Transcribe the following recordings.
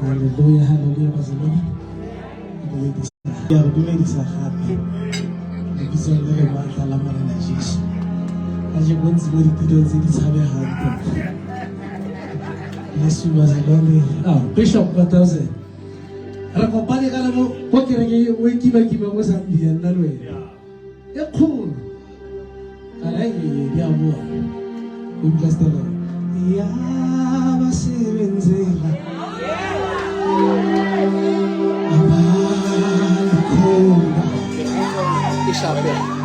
Hallelujah, hallelujah, bazalwane. Ya re dumedisa gape. Lebitso le re maatla la Morena Jesu. A je bontsi mo ditirong tse di tshabegang tota. Yesu bazalwane. Bishop Matause. Re kopane ka le mo ko kereke o kiba mo Zambia nna le wena. E kgolo. Ala e di a bua. O blastela. Ya basebenzela. Isabel.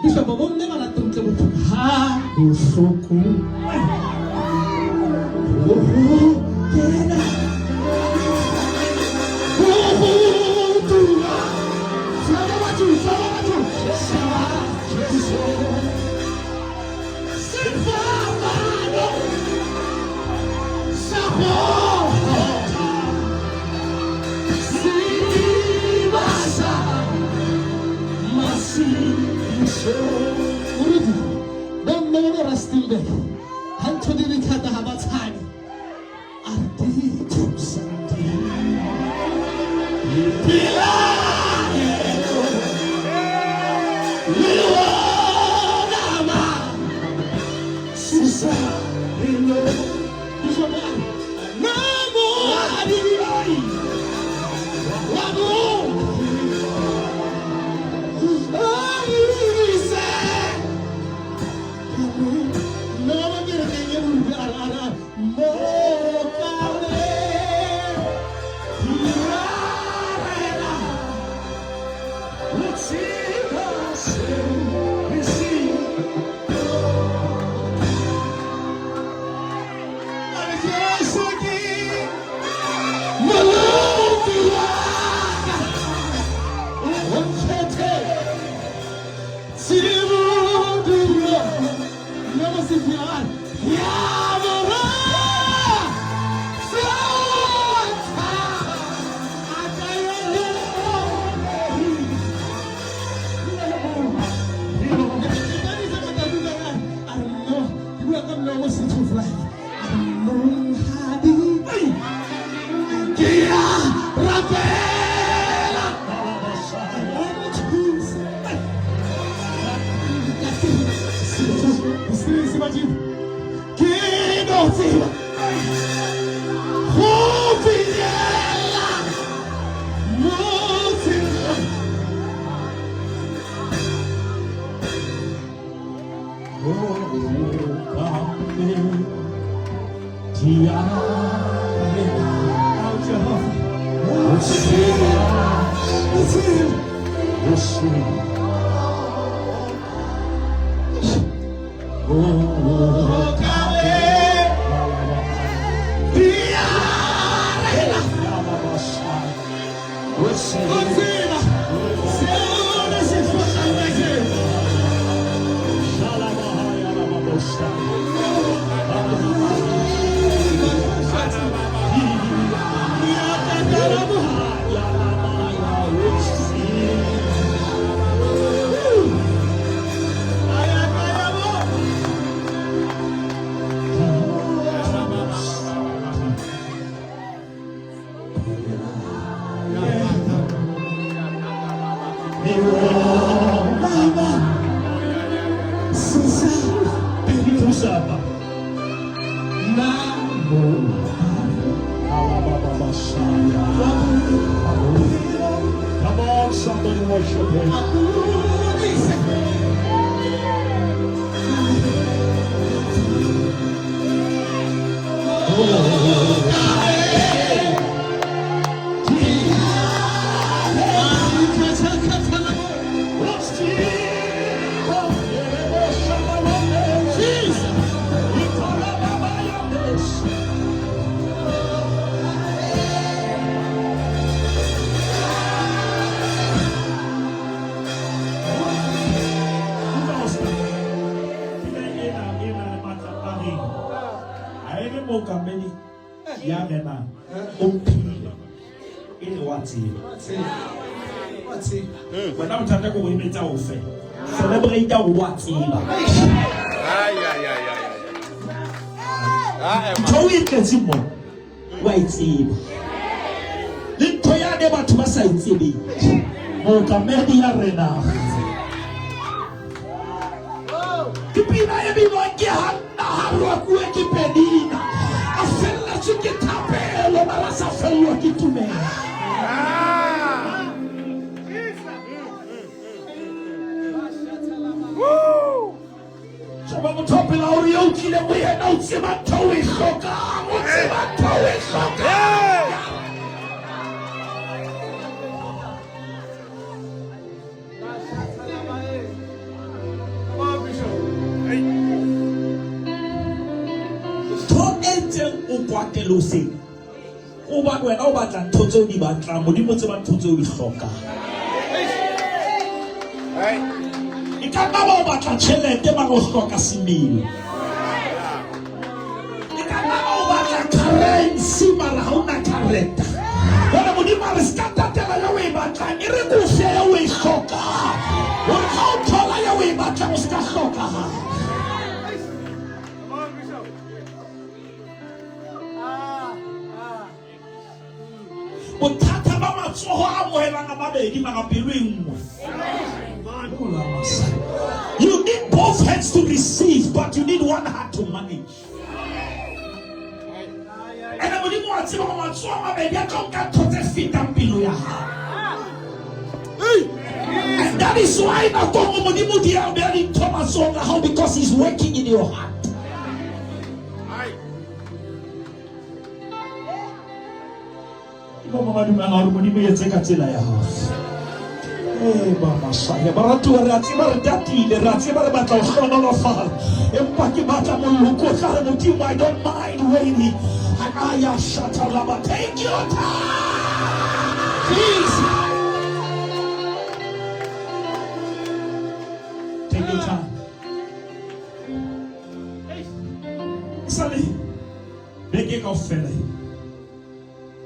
Bishop of all never let them to ha so cool. Come on, somebody worship him. Wena mthanda ko imetsa ofe celebrate what tseba Tho e tletse mo wa itseba le ntho ya ne batho ba sa itsebe mo ka medi ya rena ke pina e bino ke hanna harwa ku ke pedina a fella ke thapelo ba sa felwa ke tumela Topila Orioki, and we had no Simatoe Shoka. Simatoe Shoka. To enter Uquatelusi. Uba when Obat Toto di Batra, Mudimosa Toto Shoka. Ikamba batla tšhelete ba go hloka semelo ikamba batla currency mara ha una kareta bona modimo re ska tatela ya we batla e re go fe ya we hloka bona ha o thola ya we batla o ska hloka bothata ba matsogo a mohelana mabedi magapelo e nngwe. You need both hands to receive, but you need one hand to manage. And that is why how because he's working in your heart. Mama saya baratu rati baradati le rati barabata shono no fal empaki bata muluko kare mutima I don't mind waiting anaya shatalaba take your time please take your time sali bege ka fele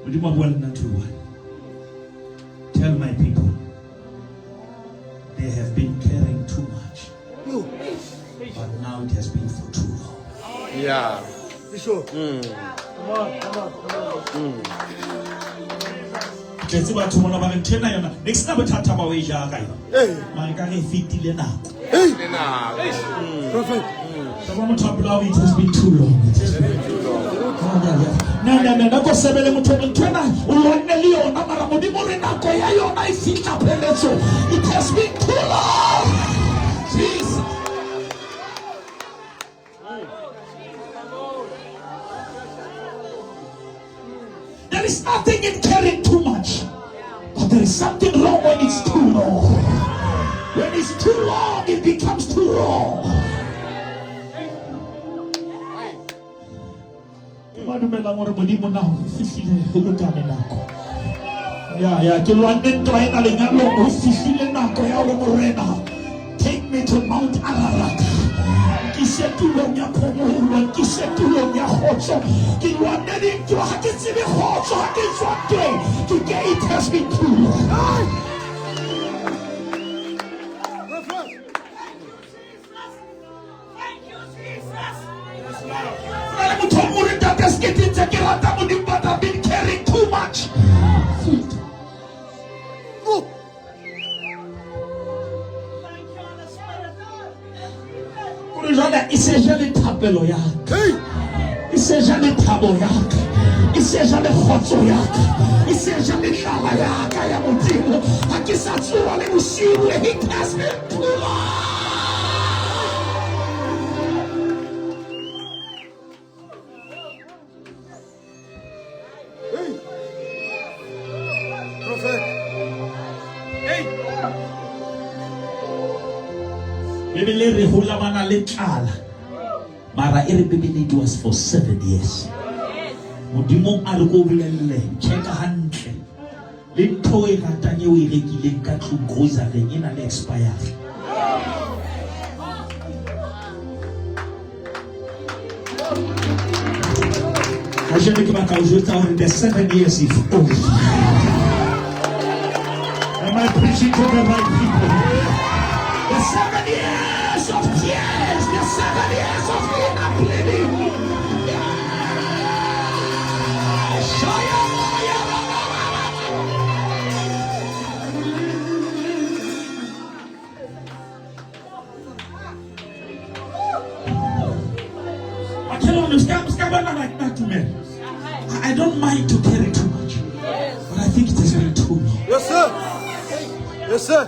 mudima bwala na tuwa tell my people they have been caring too much, but now it has been for too long. Yeah. Sure. Mm. Come on. Let's see what tomorrow about the next time we talk about we shall go. My God, if it did not. Prophet. The one talk about it has been too long. No. Go sebele mutwe ntwena ulwanelio na mara modimore na ko yayo na ifika pelezo. It has been too long. Jesus. is nothing in caring too much. But there is something wrong when it's too long. When it's too long, it becomes too wrong. Take me to Mount Ararat. Today it has been too long. I've been carrying too much. E seja le thapelo ya ka, e seja le thabo ya ka, e seja le kgotso ya ka, e seja le tlala ya ka ya Modimo. Ha ke sa tsoha le bosiu, it has been too long. Bibele re holamana le tlala, mara e re Bibele it was for 7 years. Modimo a re go bolelle, check hantle le ntho e ratang eo e rekileng ka tlung grocery e na le expire. Je ne peux pas t'ajouter the 7 years is over. Am I preaching to the right people? The 7 years of tears, the 7 years of inability. I tell you, like that to me. I don't mind to carry too much, but I think it has been too long. Yes, sir. Yes, sir.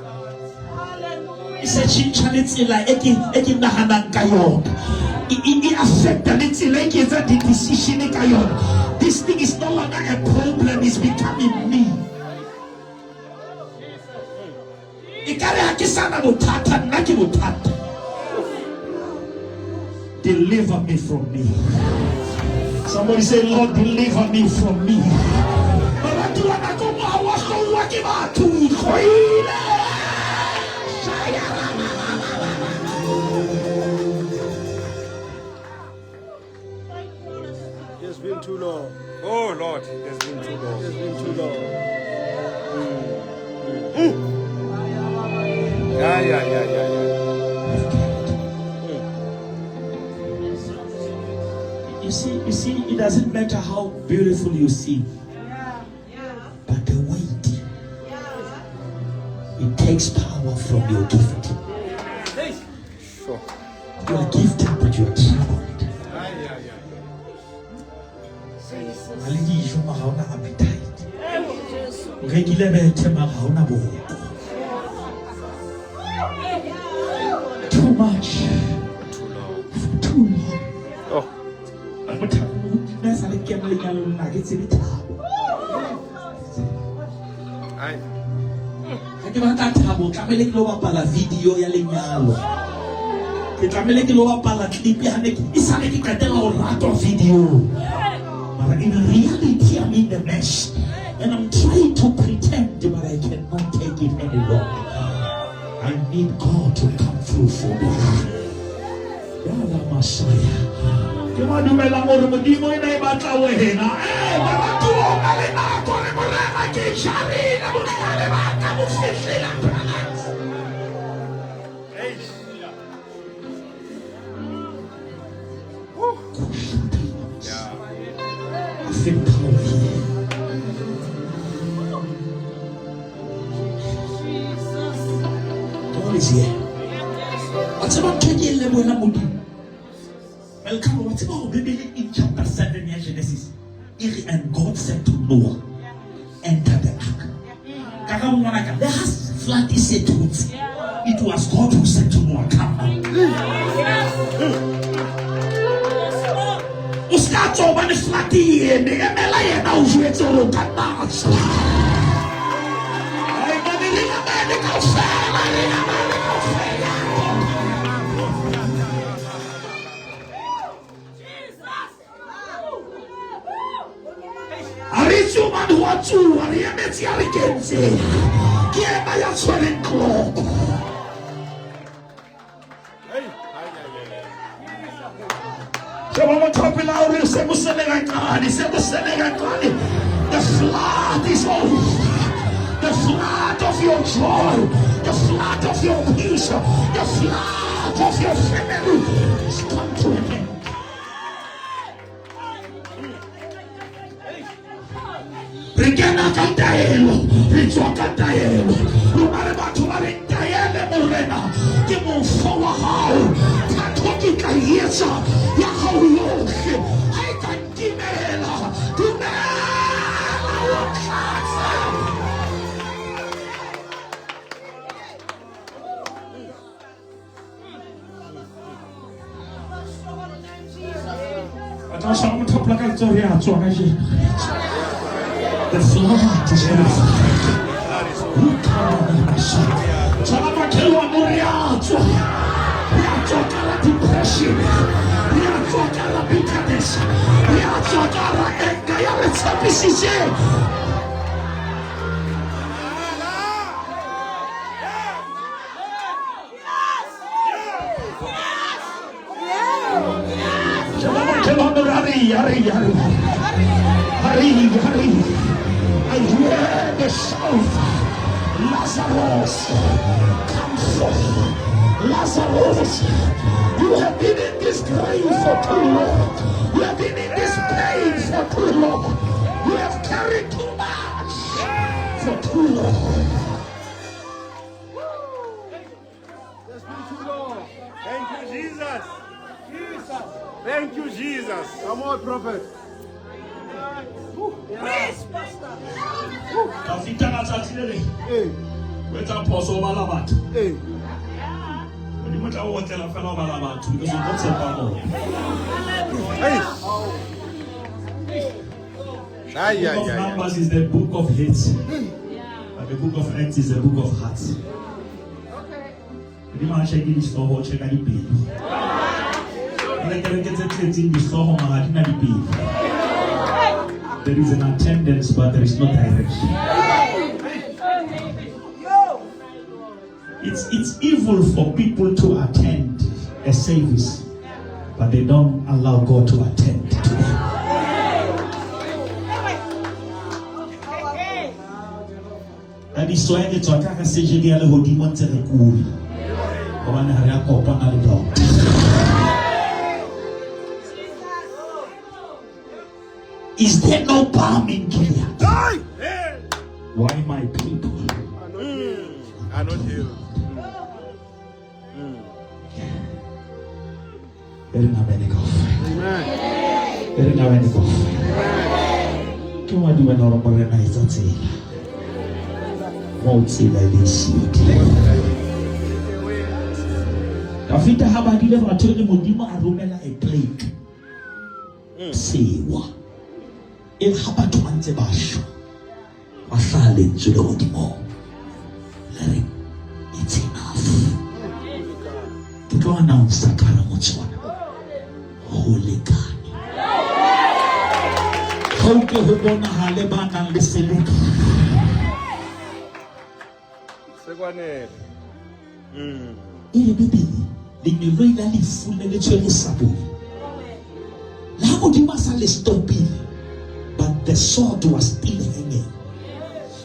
It's a challenge like ekin nahanang kayon. It affects the little like is a decision kayon. This thing is no longer a problem, it's becoming me. Ikare hakisana mutata naki mutata. Deliver me from me. Somebody say, Lord, deliver me from me. It's been too long. Oh Lord, it's been too long. It's been too long. Yeah. You see, it doesn't matter how beautiful you see, but the weight, it takes power from your gift. Sure. You are gifted, but you are troubled. Appetite. Too much. Too long. Oh. Ke batla thabo tlamele ke lo bapala video ya lenyalo, ke tlamele ke lo bapala clip ya ne e sale ke qetela ho rata video, but in reality I'm in the mess and I'm trying to pretend, but I cannot take it any longer. I need God to come through for me. Yala Messiah. Ke madumela gore Modimo e na e batla wena. Ba batho ba le nako le morena ke sharina mo le batla mo fihlela phansi. I feel power here. God is here. What's about 20 years ago na Modimo? Welcome, what's about Bible in chapter 7 in Genesis? And God said to Noah, enter the ark. The house flat is said to it. It was God who said to Noah, come now. ska tsoba le flati ene emela yena o jwetse o ka natsa ai ka dilinga mane ka fela Arisu manu watu ariemeti arikenze kiema ya swelling clock. The flood is over. The flood of your joy, the flood of your peace, the flood of your family is come to an end. Rigena kantaelo, rizwa kantaelo, rumare batu marintayele morena, kimu fowa hao, tatoki kayesa, ya hao yoke, haika dimela, wakasa. Atasha mutapla kalzoria, tuanaje. The flood is over. Salama kelwa muriato. Riato kala depression. Riato kala bitterness. Riato kala anger. Yale tsapisise. Salama kelwa muriari. Hurry. I hear the shout. Lazarus, come forth. Lazarus, you have been in this grave for too long. You have been in this pain for too long. You have carried too much for too long. That's been too long. Thank you, Jesus. Thank you, Jesus. Come on, prophet. Please, Pastor. Kafitana tatilele. Weta poso balabatu. When you want to tell a fellow balabatu because you don't say pano. The book of Numbers is the book of hate. But the book of Acts is the book of hearts. The man checking this store, check the bill. There is an attendance, but there is no direction. It's evil for people to attend a service, but they don't allow God to attend to them. That is why it's a kind of surgery. Is there no balm in Gilead? Why my people are not healed? Amen. Kafita habadile watole modimo arumela a plague. Sewa. If habatu manze basho. Wasale nzulo modimo. Let it's enough. Kiko announce sakara mochwana. Holy God. Kauke hubona hale bana liseleka. Sekwanele. Ile bibili limeroida lifule lechwe sabuni. Lamo dimasa le stopili. But the sword was still hanging.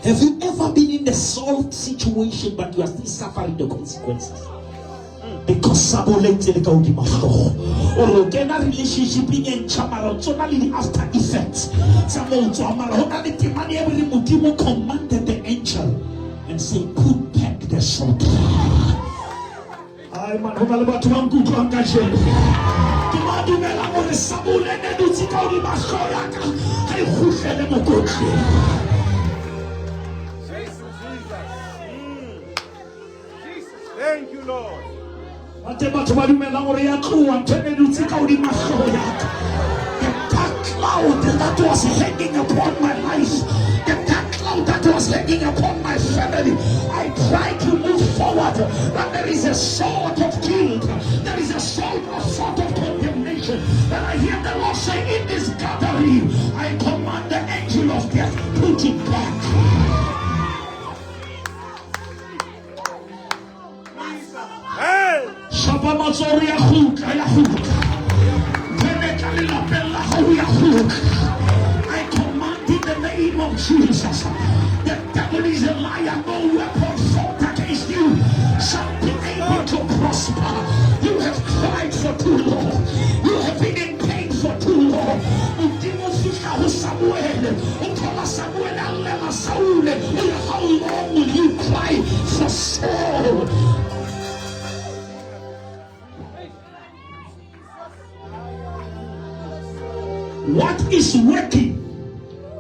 Have you ever been in a salt situation but you are still suffering the consequences? Because sabolete le kaudi maflo. Orogena relationship in chamaro tonally after effects. Samo to amaro onali timani every mutimo commanded the angel and say, put back the sword. I man hoga leba tuangu tuangaje. Tumadu mela mo sabule ne duti kaudi mashoya ka. Ai khusele mo kochi. Thank you, Lord. Ate batu badu mela mo ya ku antene duti kaudi mashoya ka. cloud that was hanging upon my life, the dark cloud that was hanging upon my family, I tried to move forward, but there is a sword of guilt, there is a sword of condemnation. And I hear the Lord say, in this gathering, I command the angel of death, put it back. Hey! I command in the name of Jesus, the devil is a liar, no weapon formed against you shall be able to prosper. You have cried for too long, you have been in pain for too long. How long will you cry for Saul? What is working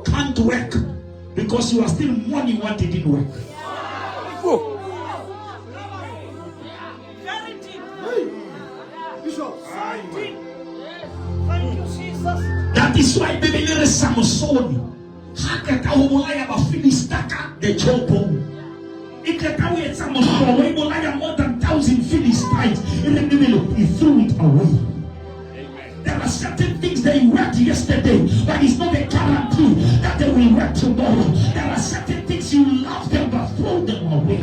can't work because you are still mourning what didn't work. That is why the Bible Samson hakata umulaya ba Filistaka the jawbone. Ikatawe Samson we mulaya more than 1,000 Philistines in the middle. He threw it away. There are certain things they worked yesterday, but it's not a guarantee that they will work tomorrow. There are certain things you love them, but throw them away.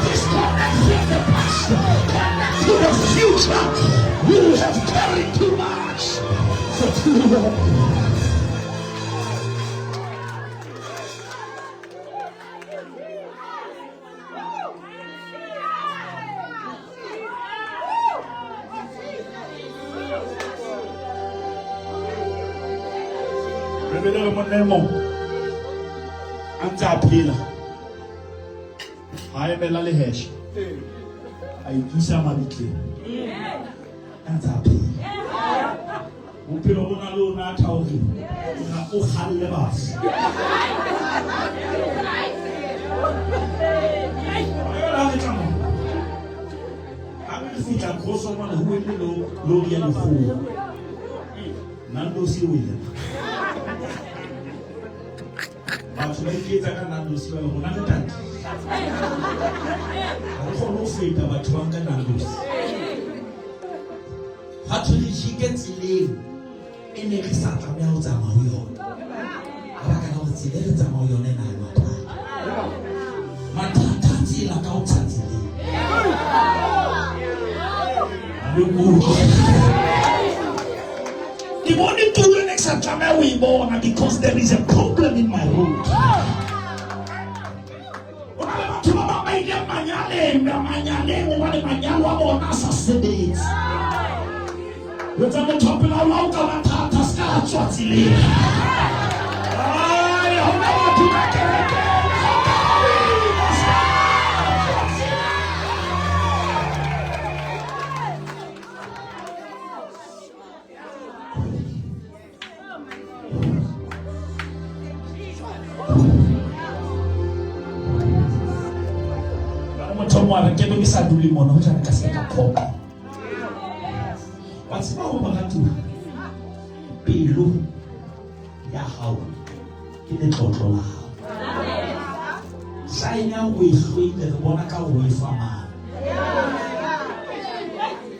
Disconnect from the past, connect to the future. You have carried too much for too long. Antaphila hae bela le hash ai tusa mabitle antaphila bophelo bona lo na thauri na o khalle bas fika khoso mana ho le lo ya lefu nando si wile batho ba iketsa ka nando si wile bona ka tante ha go no feta batho ba ka nando si ha tshole tshiketsileng ene re sa tsamaya ho tsamaya ho yona ba ka ho tsilele tsamaya ho yona na mathata tsela ka o tsatsile the morning to the next time we born because there is a problem in my road. Ke be sa dule mona ho tla ka se ka phoka wa tseba ho bona tu pelo ya hao ke le tlotlo la hao saina o ihloile re bona ka o ifama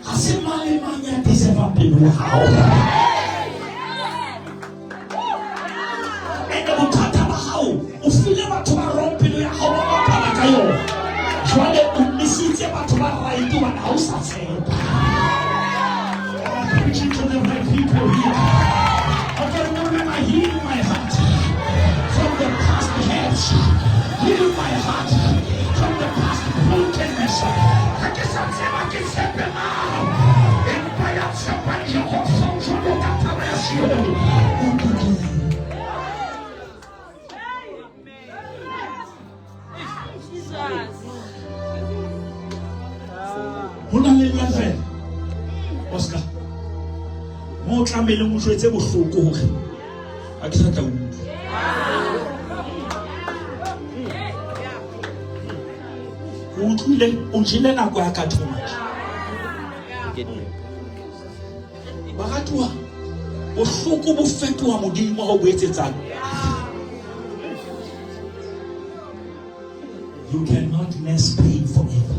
ha se male manya ke se va pelo ya hao ene mo thata ba hao o file batho ba ro pelo ya hao ba pala ka yona jwale unisitse batho ba right wa ha o sa tshepa. I'm preaching to the right people here. I can remember heal my heart from the past hurts. Heal my heart from the past brokenness. I guess I'm saying I can step them out. In my heart, somebody your hot songs on the Oscar mo tlamele mo jwetse bohloko hore a ke sa tla o jile nako ya ka too much. Baratwa bohloko bo fetoha modimo ha o boetsetsana. You cannot nurse pain forever.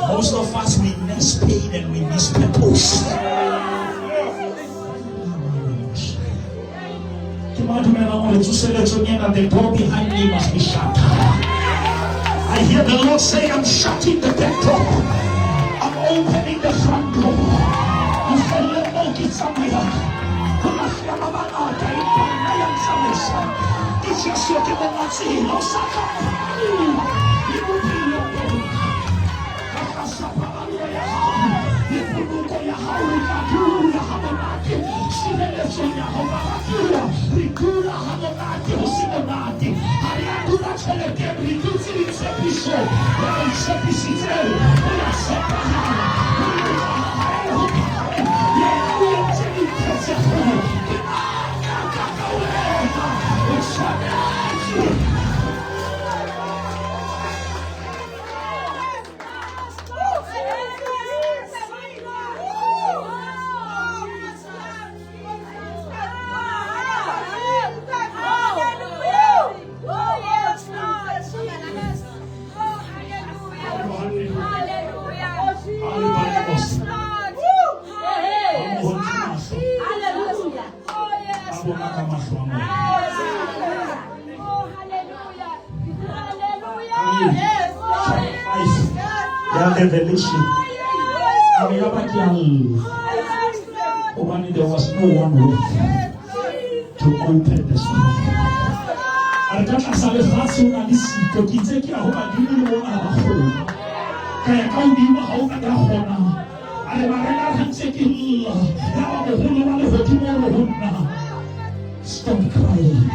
Most of us, we nurse pain and we miss purpose. The door behind me must be shut. I hear the Lord say, I'm shutting the back door. I'm opening the front door. You feel the monkey somewhere. It's just your democracy. No revelation. There was no one way to open the scroll. Stop crying.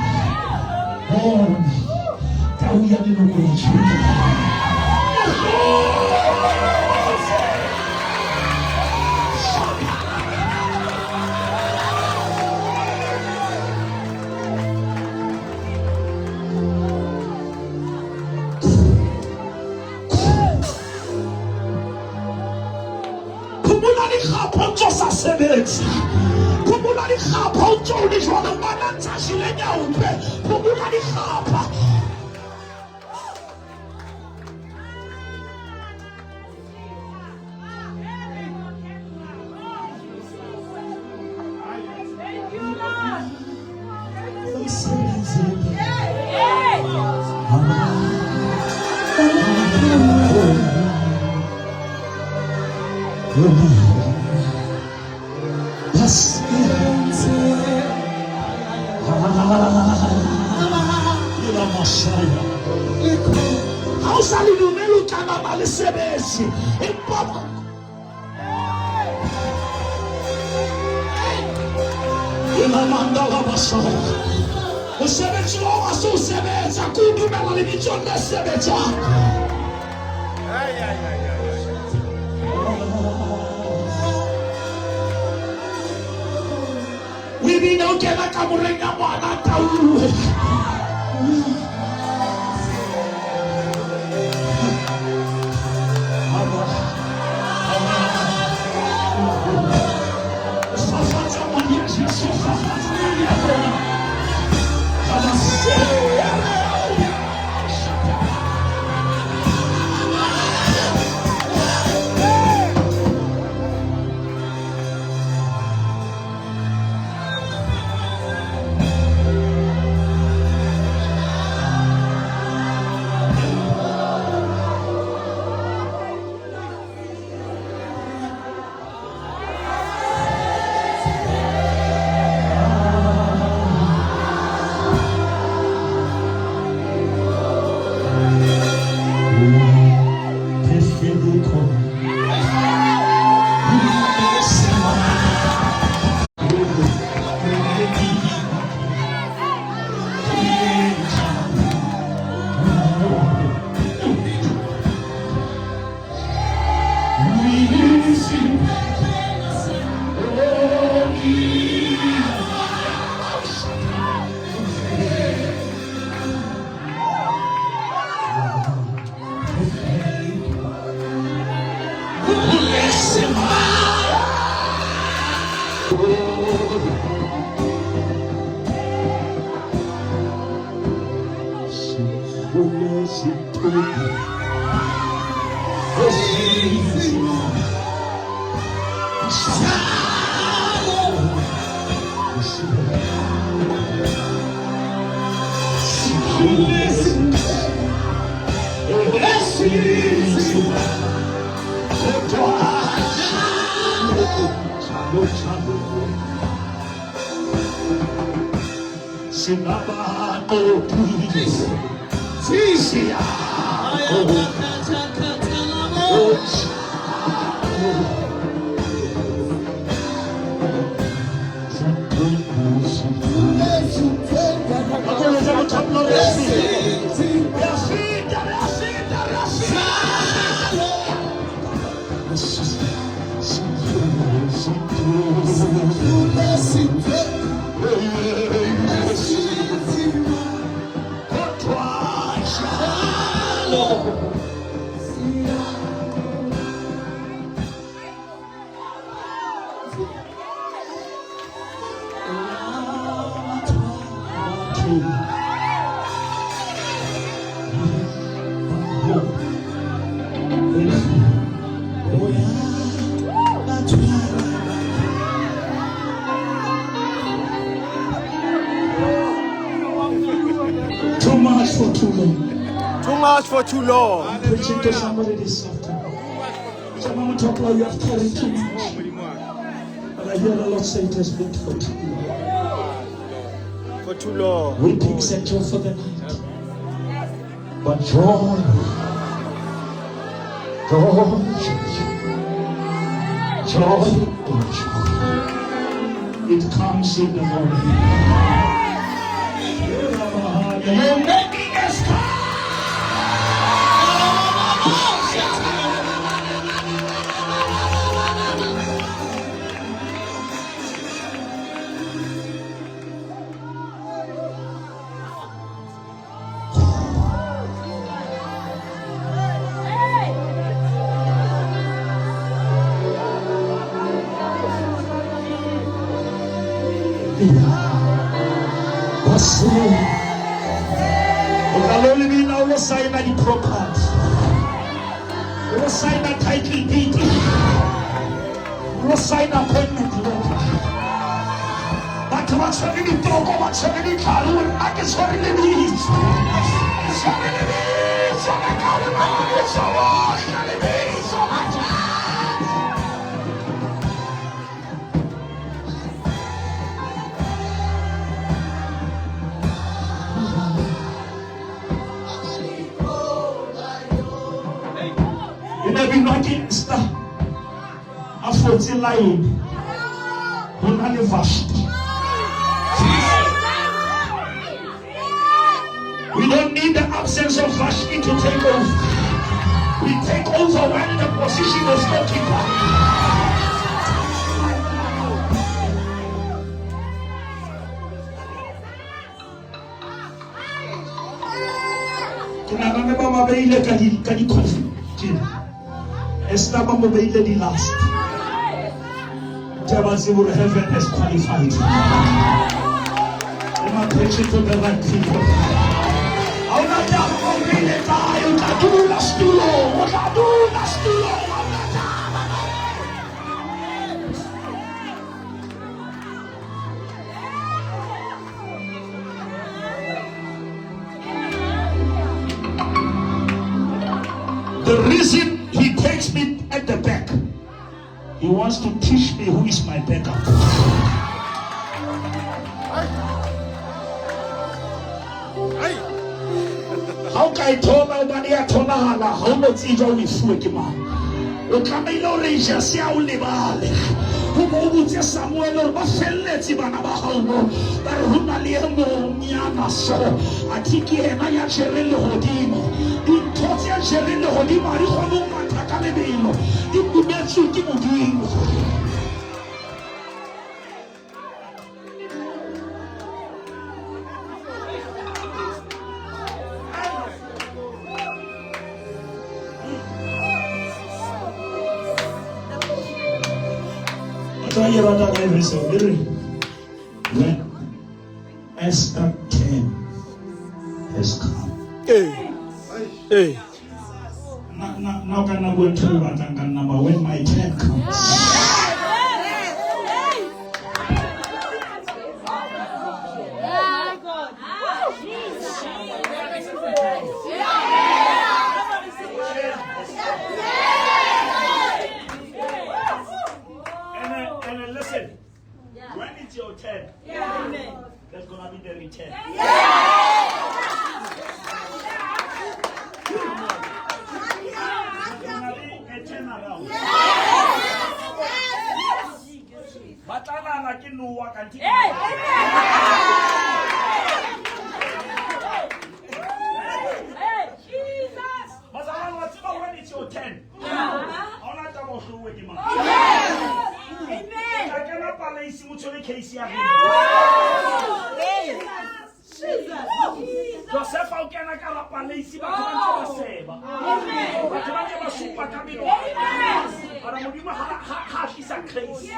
Too much for too long. Too much for too long. I'm preaching to somebody this afternoon. Someone talk like you have carried too much. But I hear the Lord say it has been for too long. For too long. Weeping and joy for the night. But joy, it comes in the morning. You're making us come. Sign the property. You sign a title deed. You sign appointment letter. But what's already done, what's already done, I guess what it means. It's what it means. It's what it means. So much. Every knocking star, a 14 line, who never vashed. We don't need the absence of Vashti to take over. We take over when the position is occupied. Can I remember my baby? Can you confirm? Estaba mobile the last. Jabazimur heaven has qualified. I'm not preaching to the right people. I'm not down mobile. You can do last too long. What I do last too long. The reason he takes me at the back, he wants to teach me who is my backup. How can I tell nobody at Tonala how much is only sweet man? O Camilo Regia Ulibale, who moved to Samuel or Bafeleti Banabahano, Barunaliamo, Mianaso, Atiki and Aya Cherello Hodimo, in Totia Cherello Hodimo, Rihono Matakalebino, in Bumetsu Timodino. Try your other every song. When Esther 10 has come. Hey. Now can I go tell what I'm gonna number when my 10 comes? And listen, when it's your 10, there's gonna be the return. When it's your 10, Joseph aukena kala palesi ba tshwantse ba seba. Ba tshwantse ba supa ka bilo. Ara modimo ha tlisa case.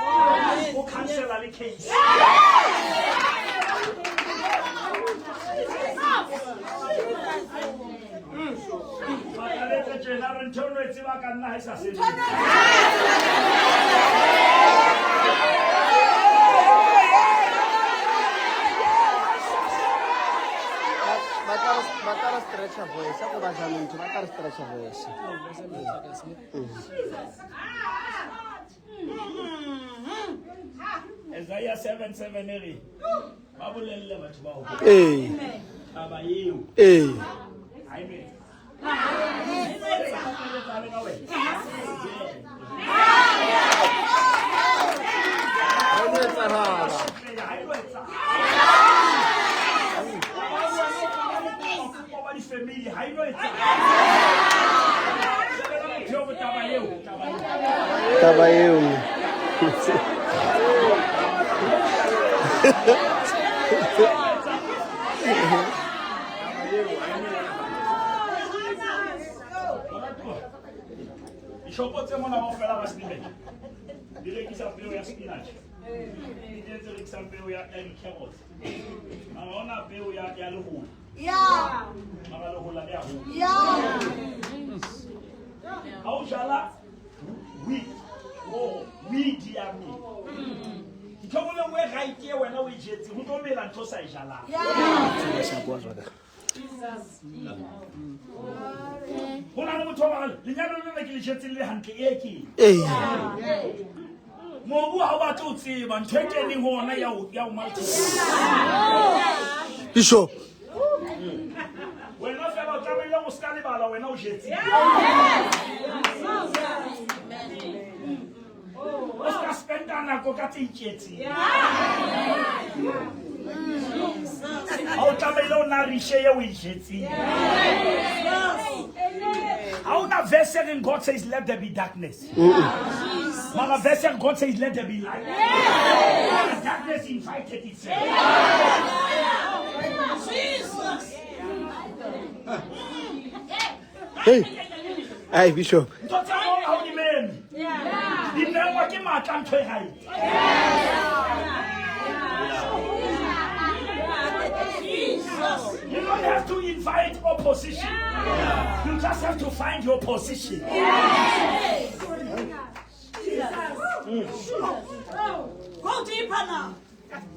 O cancela le case. Makalete jena re nthono e tseba ka nna ha isa se. Batara stretcha voice, ako ba jamin to batara stretcha voice. Isaiah 7:7 eri. Babulelle batho ba ho. Aba yeo. Amen. Tabayeu. Ishopotse mona ba fela ba spinach. Direkisa peo ya spinach. Direkisa peo ya carrot. Ona peo ya lehola. Mara lehola ya ho. Au jala wheat. Oh, wheat ya mi. Ithomole ngwe ga ite wena o ijetse ho tlo mela ntho sa ijala. Hona le motho wa lenyalo le ke le jetse le hantle e ke. Mobu ha ba tlo tseba ntho e keneng hona ya o multi. Bishop. Wena fela o tlamehile go ska lebala wena o jetse. O ska spenda nako ka tsetsi. How tlamehile o na rishe ye o ijetse. How na verse in God says let there be darkness. Mama verse in God says let there be light. Darkness invited itself. Jesus. Hey, Bishop. You don't have to invite opposition. You just have to find your position. Go deeper now.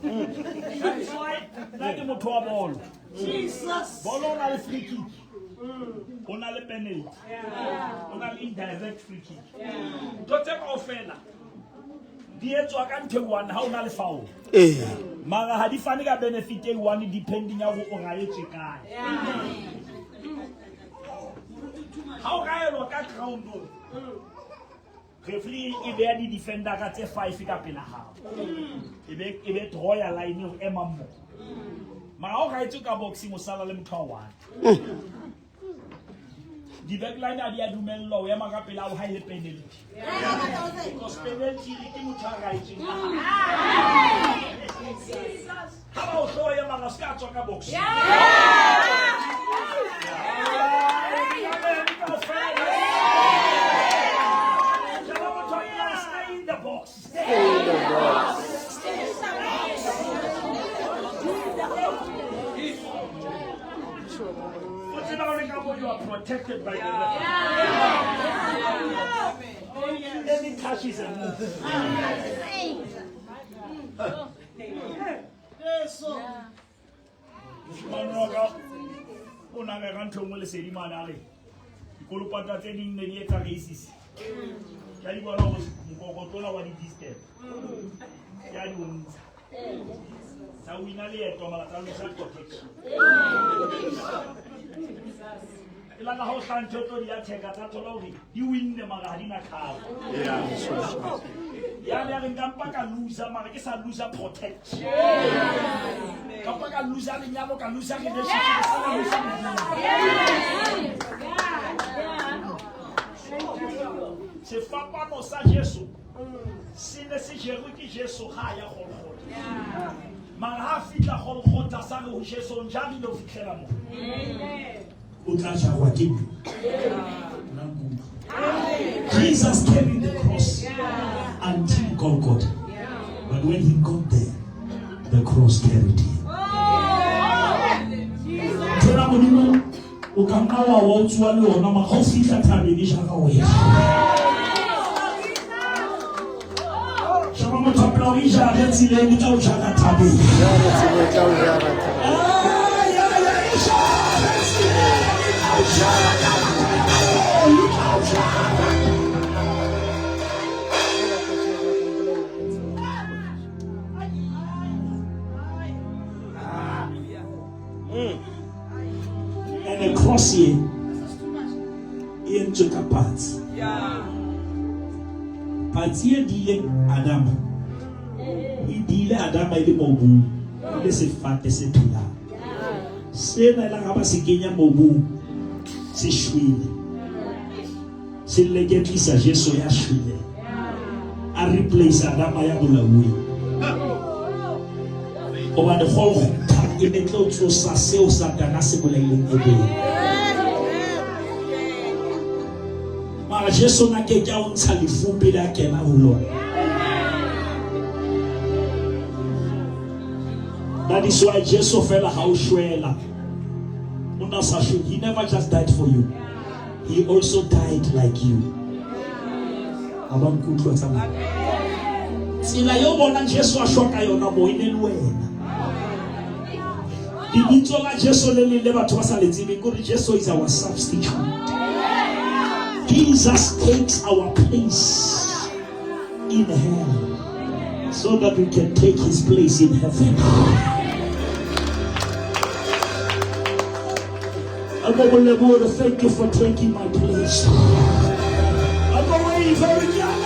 That's why let him to a ball. Jesus. Ball on a free kick. On a penalty. On a indirect free kick. Don't take offender. Die tswa ka nthe one ha ona le foul. Mara ha di fane ka benefit e one depending ya go o raetse kae. Ha o ka elo ka ground o. Referee e be ya di defender ka tse 5 ka pela ha. E be draw ya line o ema mo. Mara o raetse ka boxing o sala le motho wa 1. Di backline a di a dumella o ema ka pela o ha ile penalty. Because penalty ke motho a raetseng. Ha ba o tlo ema ga ska tswa ka boxing. Stay in the box. know you are protected by the Lord. Any touches and moves. Ilanga ho hlantsho to dia theka tsa thola hore di win ne mara ha dina khao. Ya le re nkampa ka loser mara ke sa loser protect. Kampa ka loser le nyalo ka loser relationship sa loser. Se fapano sa Jesu. Sine se jeru ki Jesu ha ya golgotha. Mara ha fitla golgotha sa re ho Jesu njani lo fitlhela mo. Jesus carried the cross until Golgotha. But when he got there, the cross carried him. And the cross here, in took a part. Part here, dealing Adam. He dealing Adam by the mobu. This is fat, this is pila. Say, I have a Sigenia mobu. C'est chouille. C'est le gars qui s'agit sur la chouille. A replace Adam Ayaboula oui. On va de whole time et mettre l'autre ça c'est au Satana c'est pour les aider. Mais Jésus n'a qu'à dire on s'allie fou pédale qu'elle a voulu. That is why Jesus fait la house là. He never just died for you. He also died like you. Sila yo bona Jesu ashoka yona mo inene wena. Dibitso la Jesu le le batho ba sa letsebe gore Jesu is our substitute. Jesus takes our place in hell so that we can take his place in heaven. I'm going to thank you for taking my place. I'm going to very young.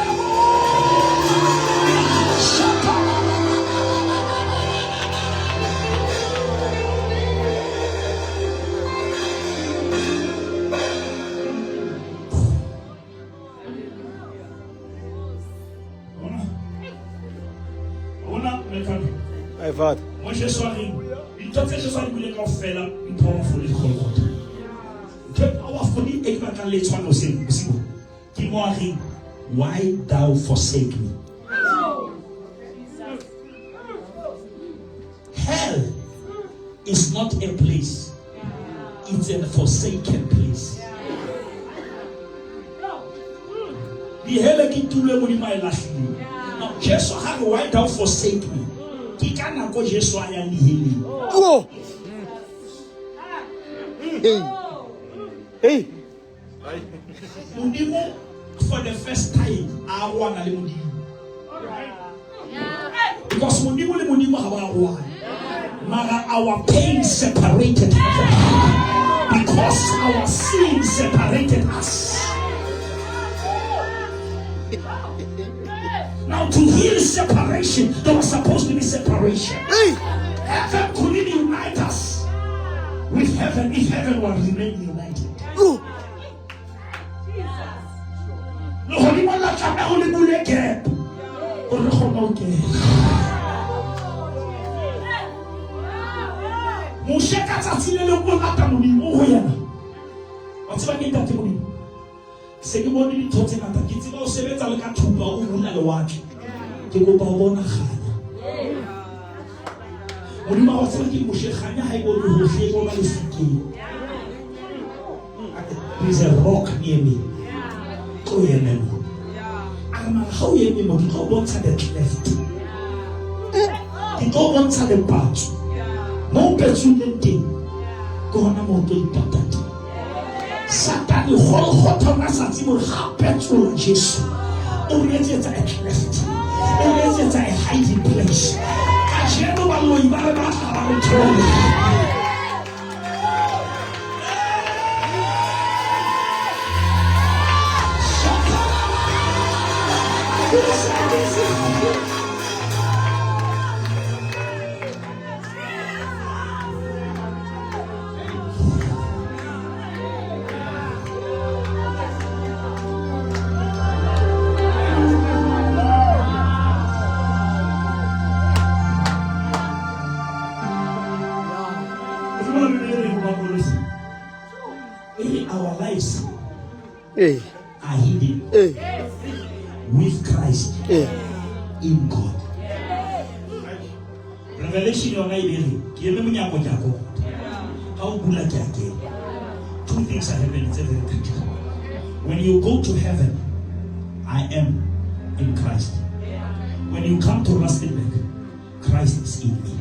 Hey, Father. Moi, je suis arrivé. Il t'a fait, je suis arrivé quand on fait là, une powerful école. Why thou forsake me? Hell is not a place, it's a forsaken place. Now, Jesus, why thou forsake me? Oh! Hey! Mundimo, for the first time, I want to live. Because Mundimo our pain separated us. Because our sin separated us. Now to heal separation, there was supposed to be separation. Heaven couldn't unite us with heaven if heaven was remain united. C'est que mon dit tout c'est maintenant qui dit on se met dans le cas tout ba o bula le watch ke go ba bona khana mo di ma wa tsela ke mo she khanya ha go le ho she go ba le siki There's a rock near me. Go here, man. How you mean? You go on to the left. You go on to the path. No person thing. Go on a motor important. Satan, the whole hot on us as will happen to Jesus. Already at left. Already at a hiding place. I share no one know about our our lives are hidden with Christ in God. Revelation your life. How good two things are happening. It's very critical. When you go to heaven, I am in Christ. When you come to Rustenburg, Christ is in me.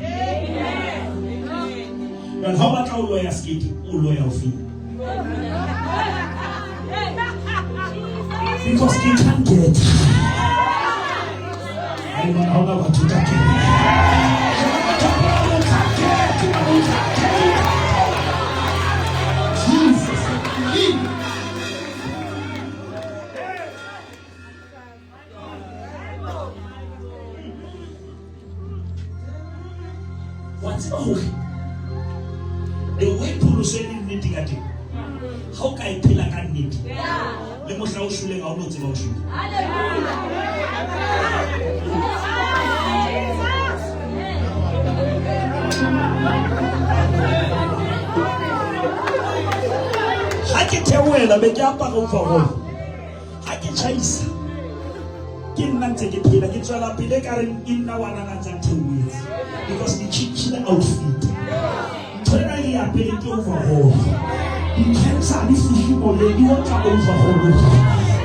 But how about our lawyers getting lawyer fee? Because he can't get it. I don't know what you can't Jesus. What's okay? The way to say anything at it. How can I tell I can't need? Let me show you how not about you. I can tell when I make up overall. I can chase. Not take it here. I get all up in the car in now and 2 weeks because the chicken outfit. Totally appealing to overhaul. You can't say this is you already want to overhaul.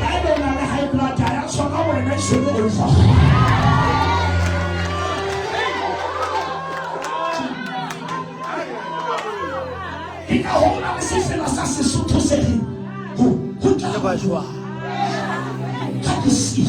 I don't know the high blood diet, so now when I should overhaul. In a whole other system, assassin to say who never you are. Can you see?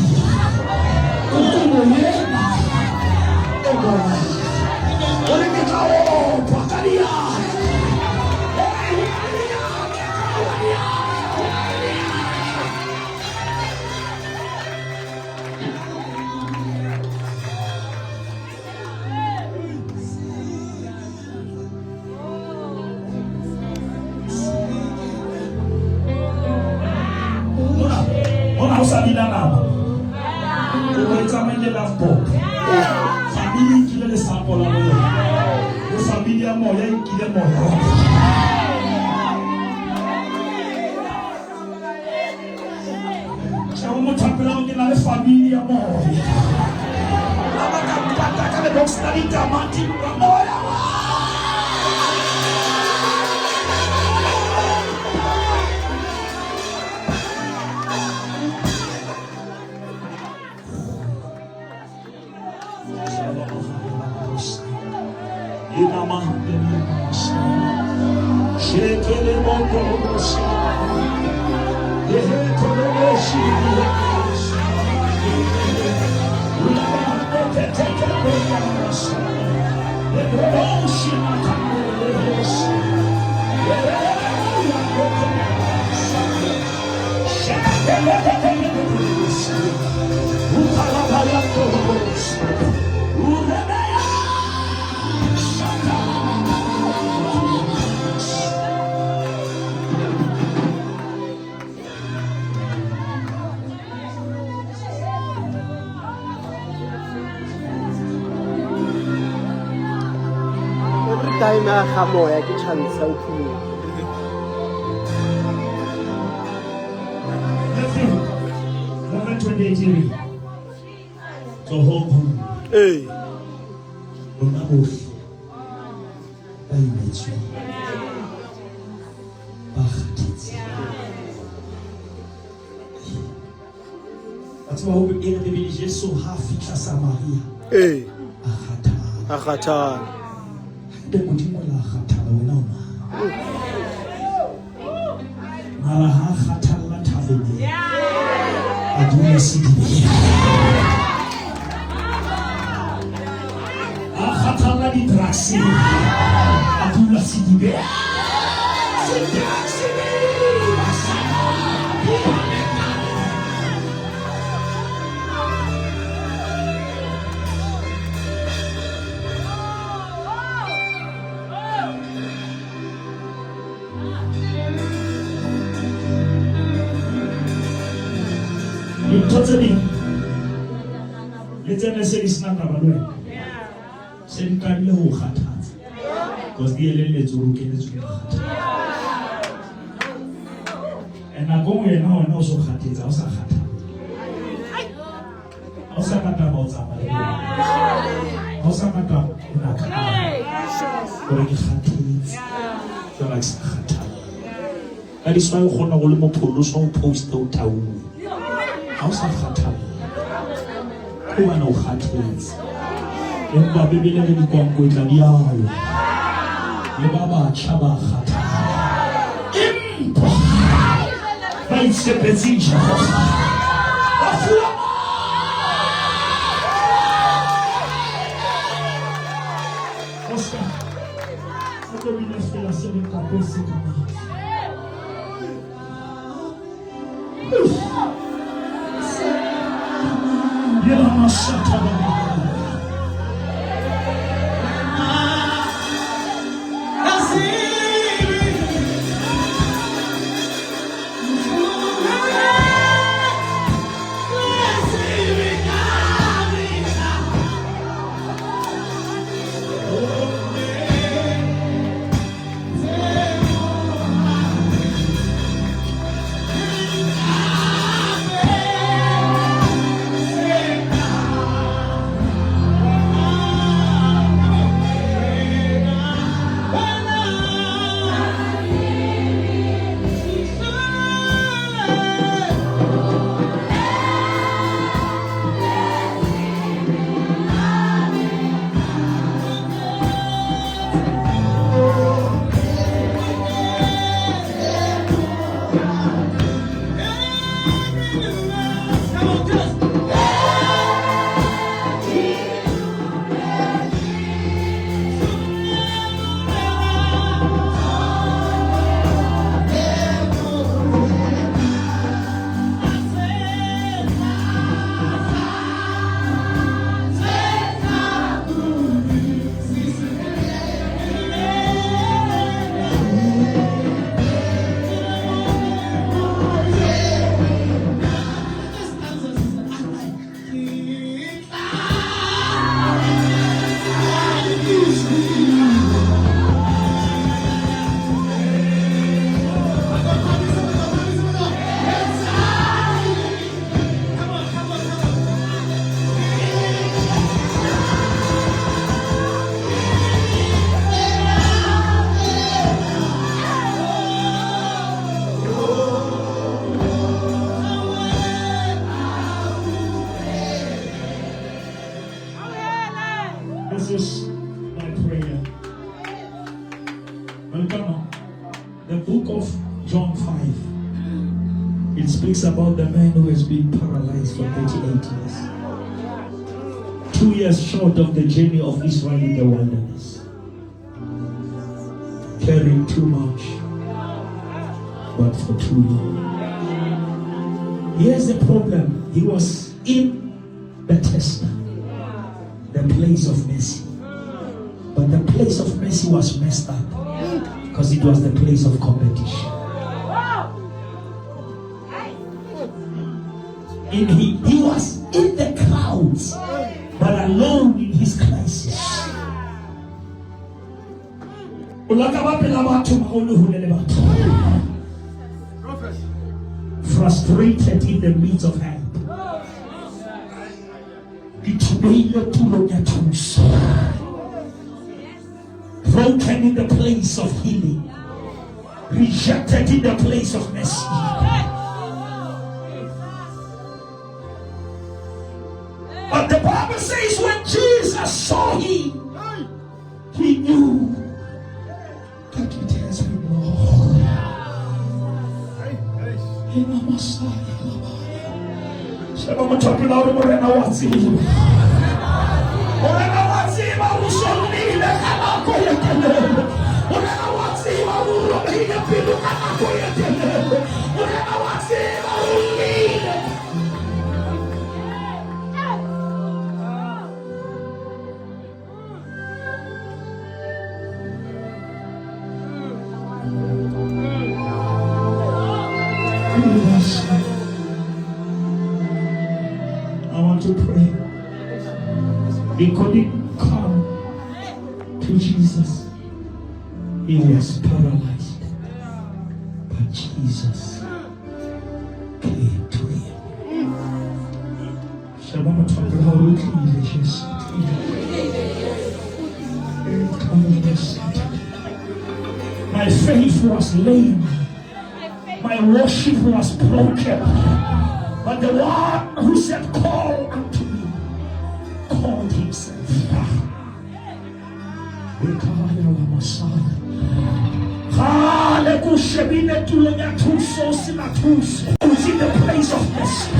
Famille qui le sang pour la mort. Famille à mort, qui est mort. C'est un mot appelé dans la famille à mort. La bataille de boxe d'Alita Martin à mort. Time na hamo ya ke chance o phulu. Number 28. Go home. Hey. Don't move. I met you. Bachtit. That's why we get the village so half fitla Samaria. Hey. Akhathala. Akhathala. The Modimo la akhathala wena uma. Mara ha akhathala thabeng. Aduna sidi. Akhathala di drasi. Aduna sidi. Totally. Let's say it's not about it. Send Carlo who had because the LL to look at it. And I go here now and also had it. I also had it. Also got about somebody. Also got about in a car. Or you had it. So like Sahata. That is why I'm going to post out town. Hausa khathalo kuba no khathezi emba bebele le dikwangwetla di yalo le ba batsha ba khathalo empa ba itsepetseng Jehova ba fula Oscar o que me fez assim de cabeça This is my prayer. Well, come on. The book of John 5. It speaks about the man who has been paralyzed for 38 years. 2 years short of the journey of Israel in the wilderness. Carrying too much, but for too long. Here's the problem. He was in Bethesda, the place of mercy. But the place of mercy was messed up because it was the place of competition. He was in the crowds, but alone in his crisis. Frustrated in the midst of help. Broken in the place of healing. Rejected in the place of mercy. But the Bible says when Jesus saw him, he knew that it has been Lord. In a Messiah. Sema mtoto na urembo wazimu. Urembo wazimu usonile kama koye kelele. Urembo wazimu urumile pilu kama koye kelele. Urembo wazimu ulile. I want to pray. He couldn't come to Jesus. He was paralyzed. But Jesus came to him. Shabbat my faith was lame. My worship was broken. But the one who said, call unto me, called himself. Who's in the place of mercy.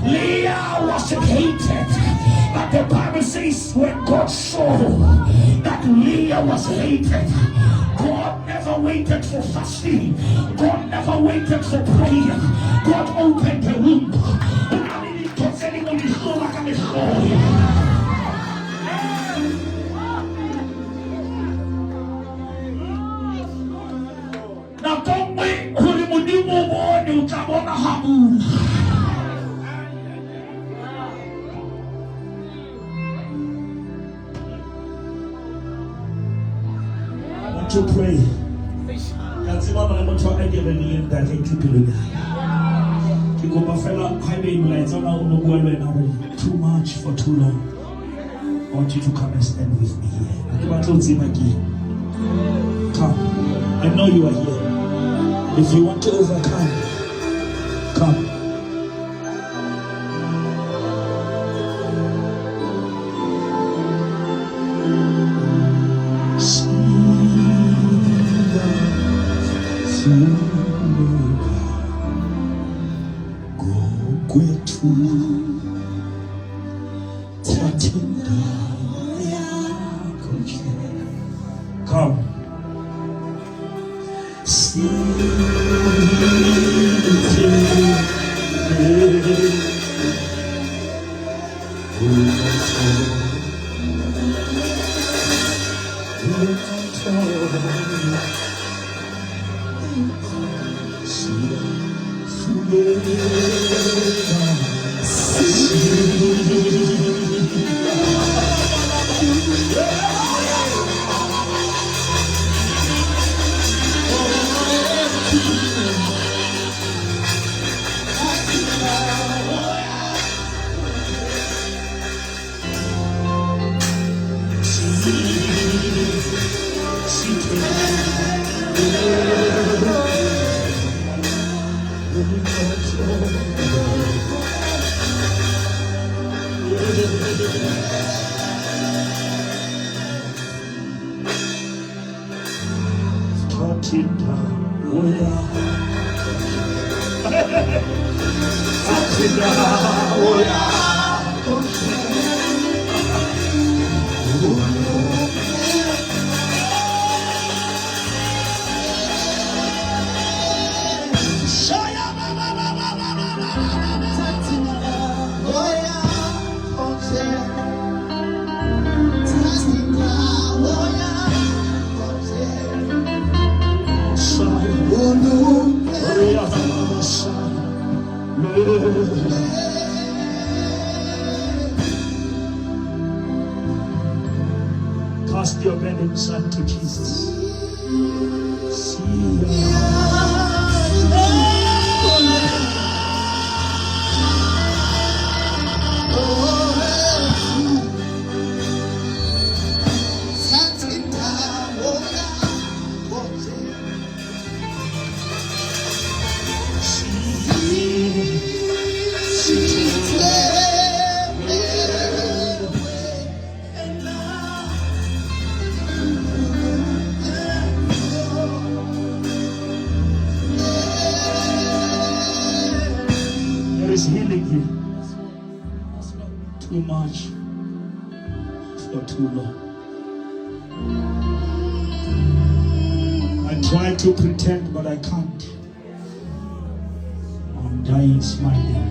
Leah was hated, but the Bible says when God saw that Leah was hated, God never waited for fasting. God never waited for prayer. God opened the womb. Now don't wait for the Mudimu morning to Tabona Hamu. To pray. That's what I'm trying to get in that too much for too long. I want you to come and stand with me here. Come. I know you are here. If you want to overcome, come. Come. cast your burdens unto Jesus. There is healing here. Too much for too long. I try to pretend, but I can't. I'm dying smiling.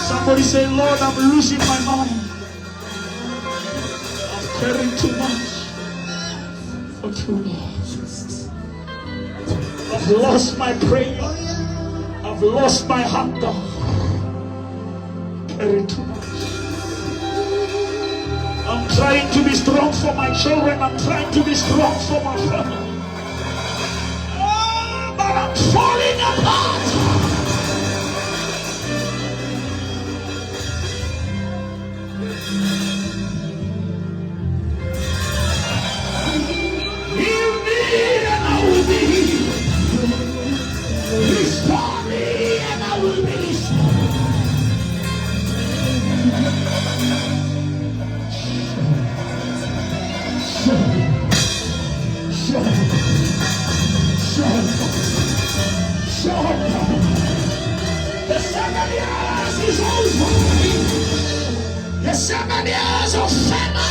Somebody say, Lord, I'm losing my mind. I'm carrying too much for too long. I've lost my prayer. I've lost my hunger. Carrying too much. I'm trying to be strong for my children. I'm trying to be strong for my family. Oh, but I'm falling apart. Restore me and I will be restored. The 7 years is over. The 7 years of famine.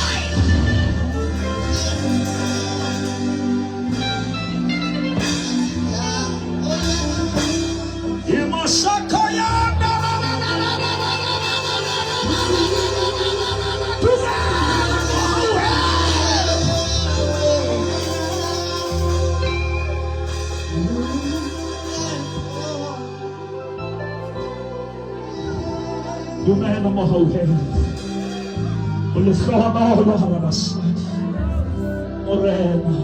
Dumena mo hauhen. Ulufkawa mo harabas. Morena.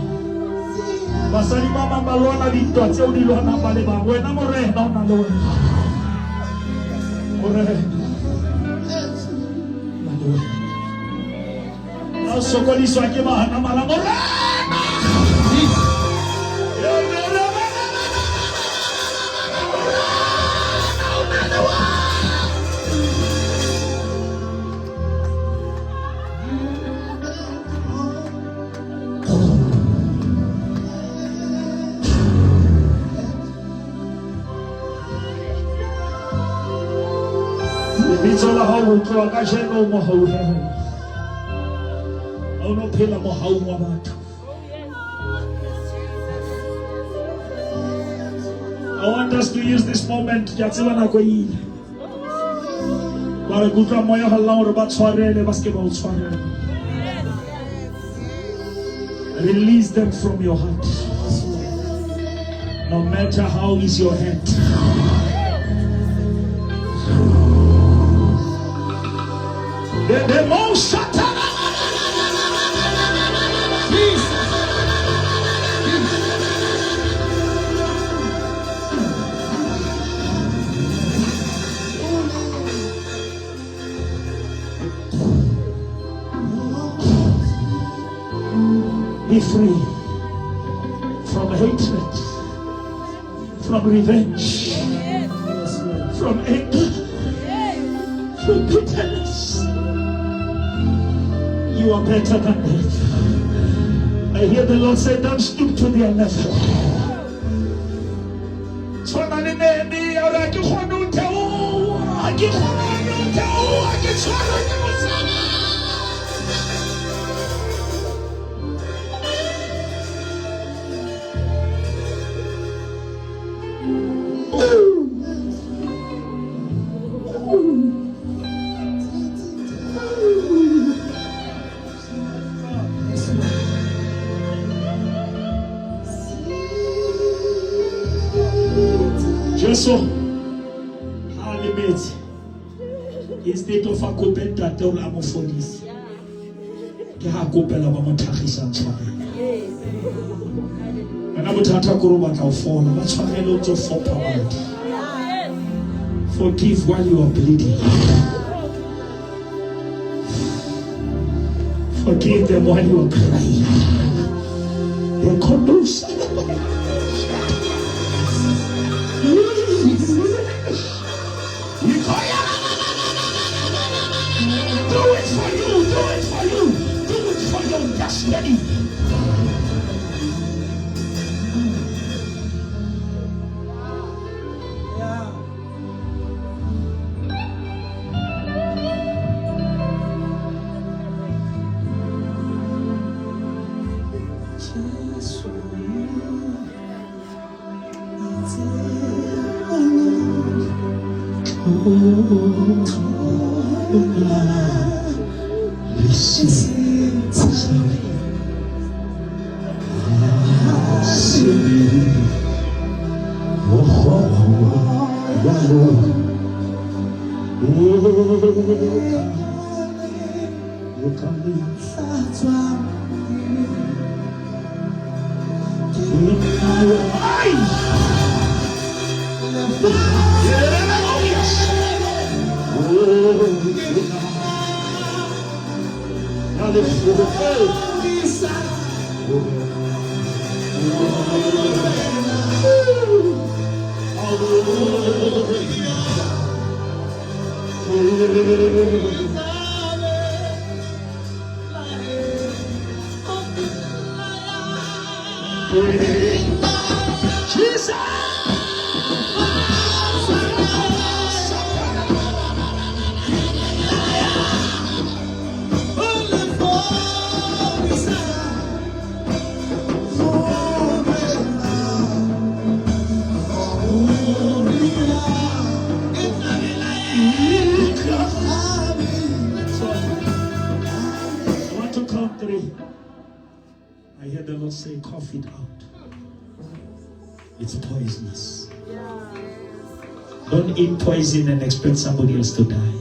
Basali mama balona dito at siya uniluhan ng balibang. Wena morena o nalon. Morena. Nalon. Sokoliso aquí mahan na mala morena. Bicara hau kau kasih no mau hau hen, au no pela mau hau wabat. I want us to use this moment. Jatsila na koi. Ba re kutlwa moya hallang hore ba tshwarele ba ske ba o tshwarela. Release them from your heart. No matter how is your head. The most Satan. Be free from hatred, from revenge, from anger, from bitterness. You are better than that. I hear the Lord say, don't stoop to their level. So, Alimete, instead of a couple that don't have for this, they have couple of Montaris and China. And I would have to go back and fall, but try not to fall power. Forgive while you are bleeding. Forgive them while you are crying. They conduce. Destiny. I hear the Lord say, cough it out. It's poisonous. Don't eat poison and expect somebody else to die.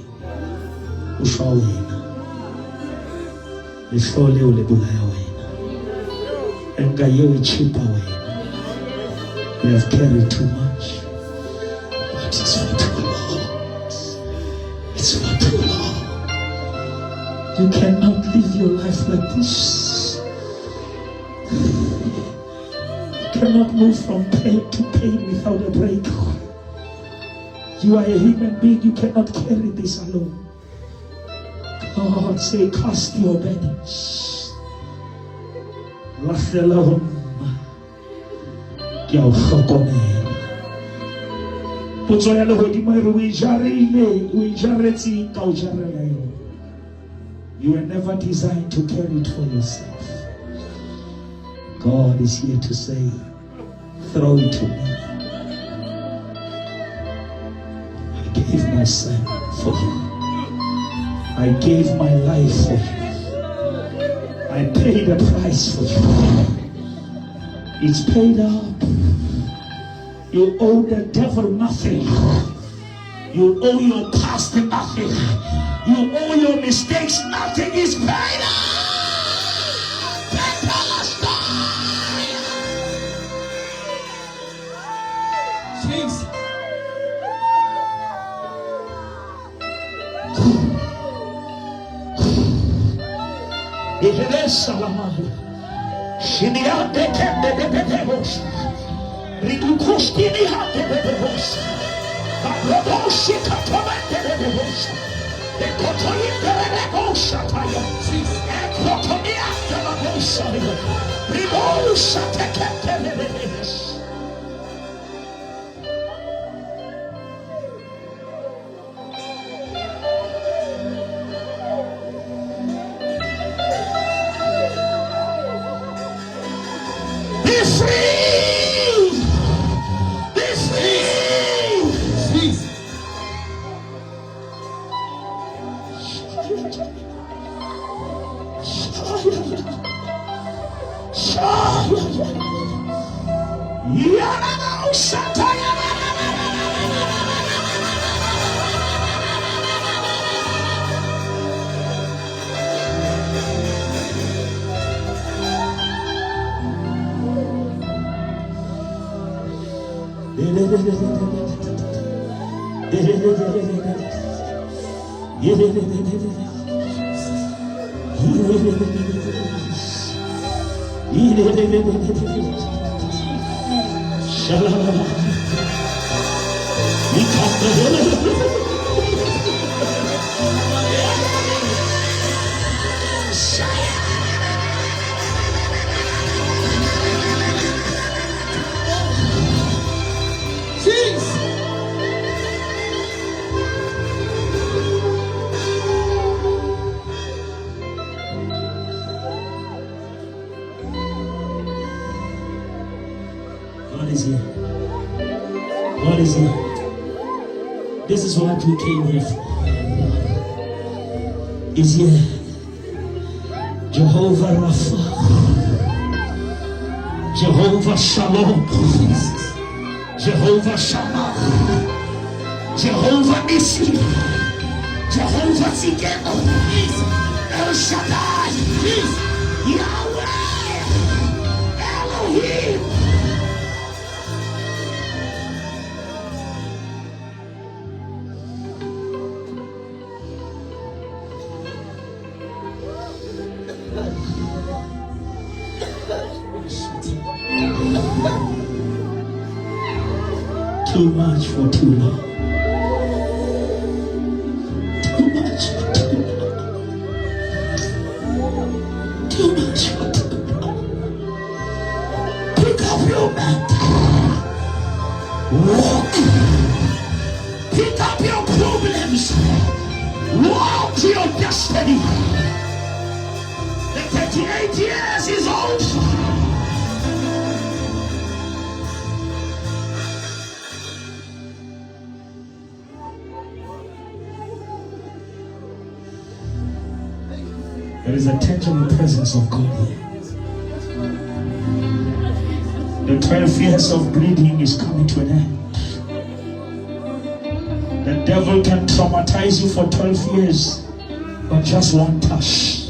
You have carried too much. But it's for too long. It's for too long. You cannot live your life like this. You cannot move from pain to pain without a break. You are a human being. You cannot carry this alone. God say, cast your burdens. Lass alone. You were never designed to carry it for yourself. God is here to say, throw it to me. I gave my son for you. I gave my life for you. I paid a price for you. It's paid up. You owe the devil nothing. You owe your past nothing. You owe your mistakes nothing. It's paid up. Jesus. God is here. God is here. This is what we came here for. Is here. Jehovah Rapha. Jehovah Shalom. Jehovah Shammah. Jehovah Nissi. Jehovah Tsidkenu. El Shaddai. Yahweh. Elohim. Too much for too long. Too much for too long. Too much for too long. Pick up your mantle. Walk. Pick up your problems. Walk to your destiny. The 38 years is over. There is a tangible presence of God here. The 12 years of bleeding is coming to an end. The devil can traumatize you for 12 years, but just one touch.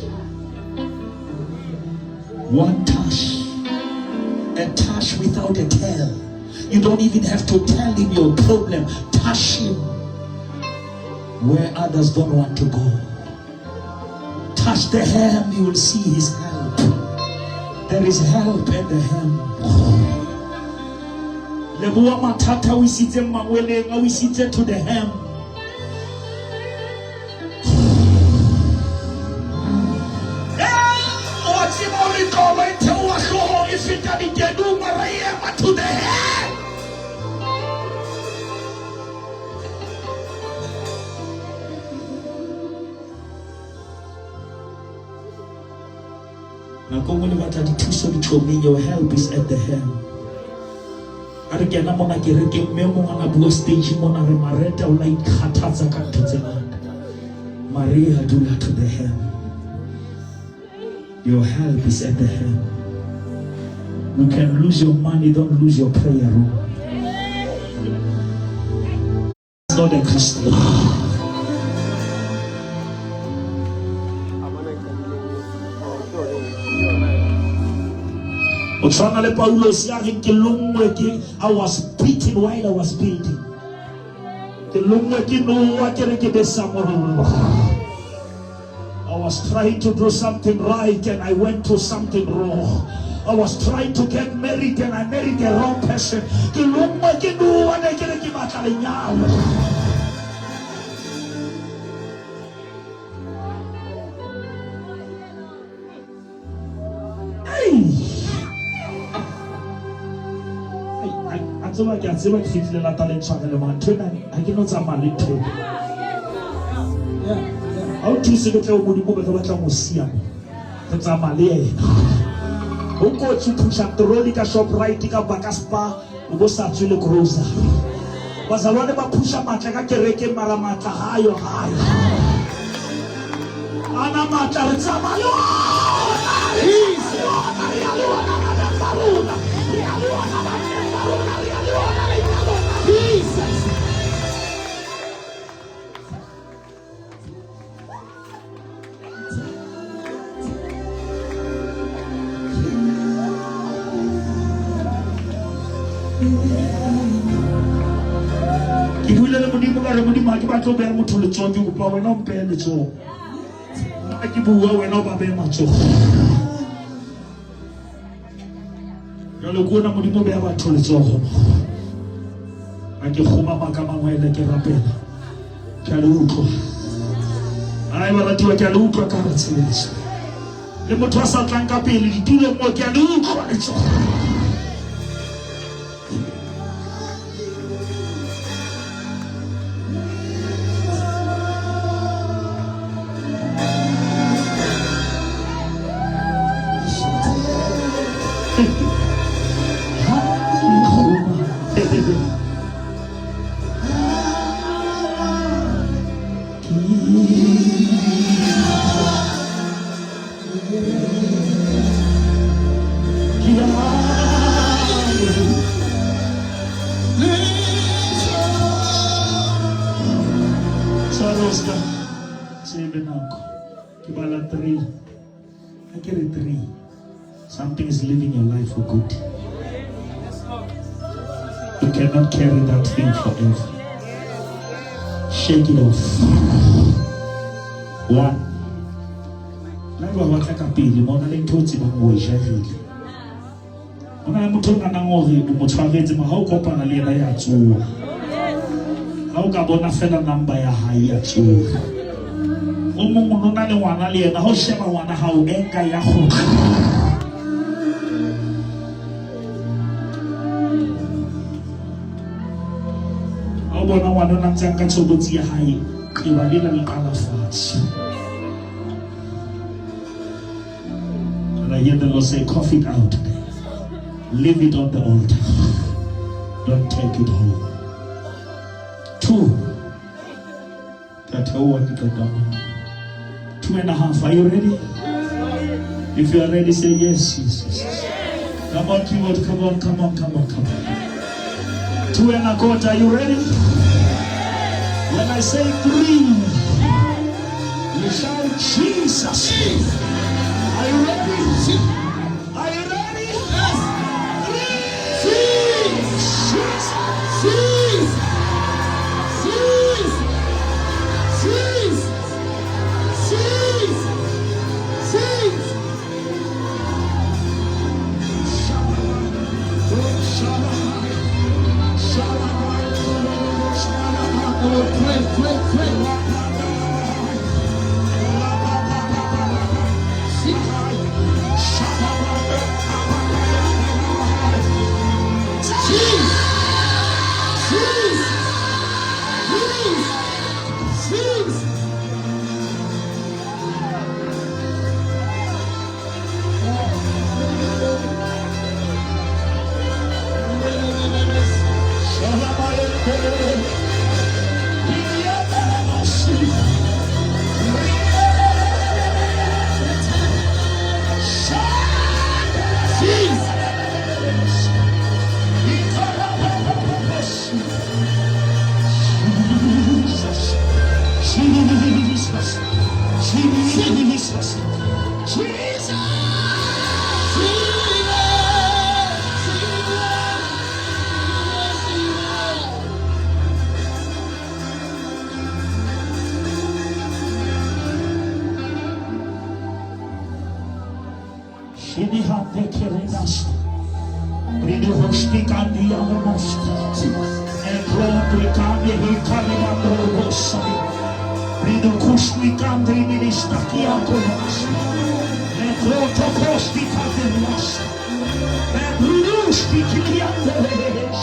One touch. A touch without a tell. You don't even have to tell him your problem. Touch him where others don't want to go. Touch the hem, you will see his help. There is help in the hem. Lebuwa matata wisite mawele nga wisite to the hem. To the hem. Your help is at the hem. Arigena mona kereke me mona na bua stage mona re mareta o la ikhathatsa ka ntse ngata. Maria, do not to the help. Your help is at the help. You can lose your money, don't lose your prayer room. It's not a Christian. I was beaten while I was beating. I was trying to do something right and I went to something wrong. I was trying to get married and I married the wrong person. How to see the who go to push up the rolling shop right to Bakaspa, who go start to look rosa. Was a lot of push up at Kereke Maramata higher. Anamata Zamayo. Something is living your life for good. You cannot carry that thing forever. Shake it off. One. Nangwa wataka pili, mona lentoti bangwe jahili. Mona mutonga nangori umotshwaretse ma ha o kopana le yena ya tsoa. Ha o ka bona fela number ya hae ya tsoa. O mongwe o na le ngwana le yena ha o sheba ngwana ha o enka ya go. And I hear the Lord say, cough it out. Leave it on the altar. Don't take it home. 2. 2.5. Are you ready? If you are ready, say yes, yes. Come on, keyboard. Come on. 2.25. Are you ready? When I say 3, you shout Jesus. Are you ready? Are you ready? Yes. 6. Jesus. Jesus. Shini hande kerenas. Bridu hosti kandi amos. Ekrotu kandi hikari mandorosa. Bridu kushni kandi ministaki akomas. Ekrotu kosti kandi mas. Bridu sti kilianderes.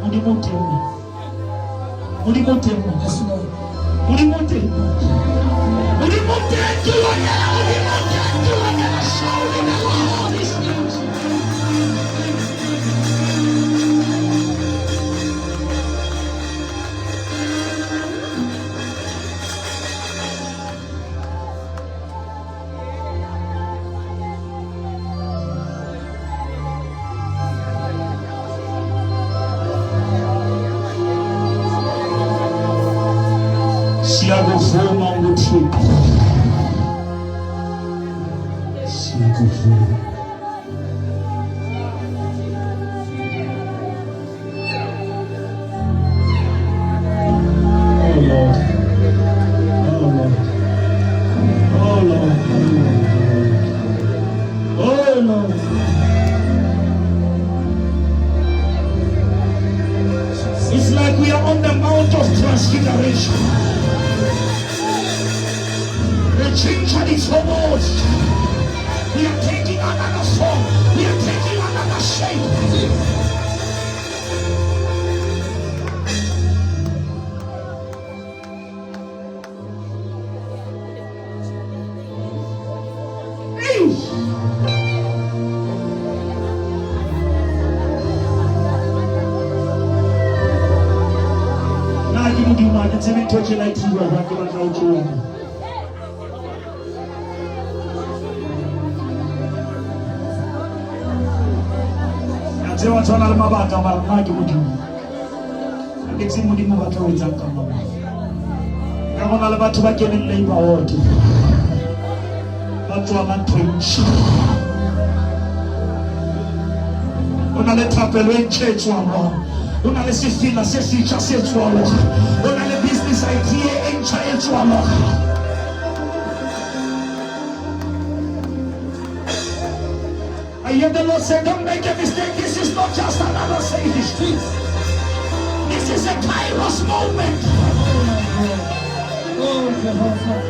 Unimotema. Unimotema. Unimotema. Siagofoma nguthixo. Siagofoma. Oh Lord. Oh Lord. Oh Lord. Oh Lord. It's like we are on the Mount of Transfiguration. The change is almost. We are taking another form. We are taking another shape. Now you do my touch it like you are rocking about you. Watu wanalomabaka maramaki mudimu akiti mudimu watu wenzaka mama kama wale watu bakenele iba wote watu wanatwenchi unaleta pelo church wao unalesifina sisi cha setu wao unale business idea in church wao. I hear the Lord say, don't make a mistake. This is not just another Sadie's street. This is a Kairos moment. Oh, Jehovah.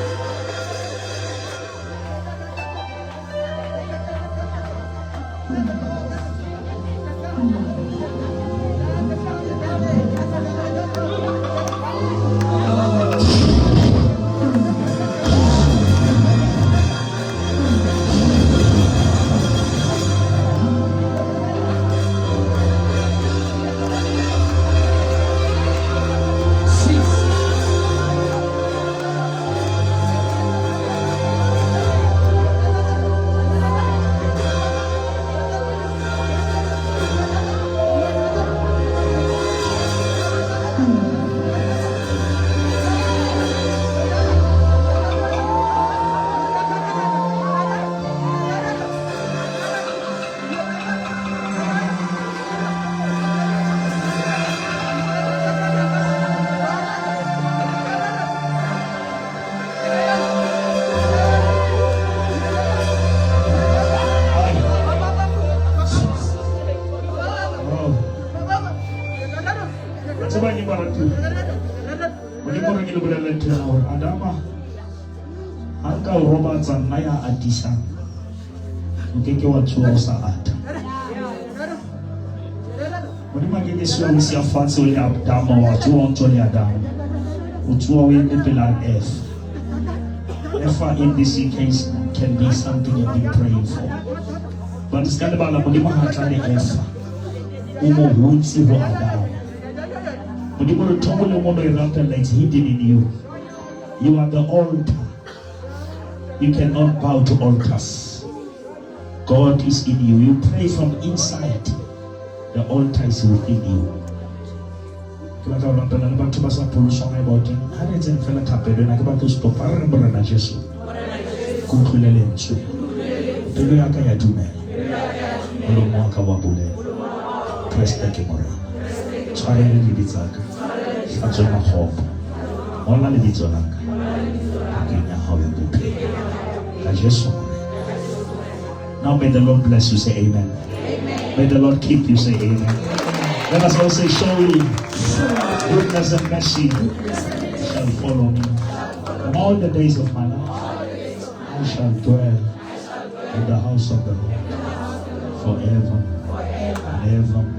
Adama aka roba tsamaya atisa nkeke wa tswa sa ata Moni makeke swa usi afanse ole Adama wa tswa ntole Adama utswa we pela F in this case can be something you've been praying for, but it's kind of like moni mahatla le F umo hutsi ho Adama moni mo tongo le mo no it's hidden in you. You are the altar. You cannot bow to altars. God is in you. You pray from inside. The altar is within you. ke batla go rampela le batho ba sa pholoswang e boteng ga re etseng fela thapelo ena ke batla stopa re re morena Jesu ke utlwile lentswe pelo ya ka ya dumela molomo wa ka wa bolela Kreste ke morena tshwarele lebitsaka hlatswe makgopo ngola lebitso la ka pakeng ya hao ya bophelo ka Jesu morena. Now may the Lord bless you, say amen. May the Lord keep you, say amen. Let us all say, surely goodness and mercy shall follow me. And all the days of my life I shall dwell in the house of the Lord forever and ever.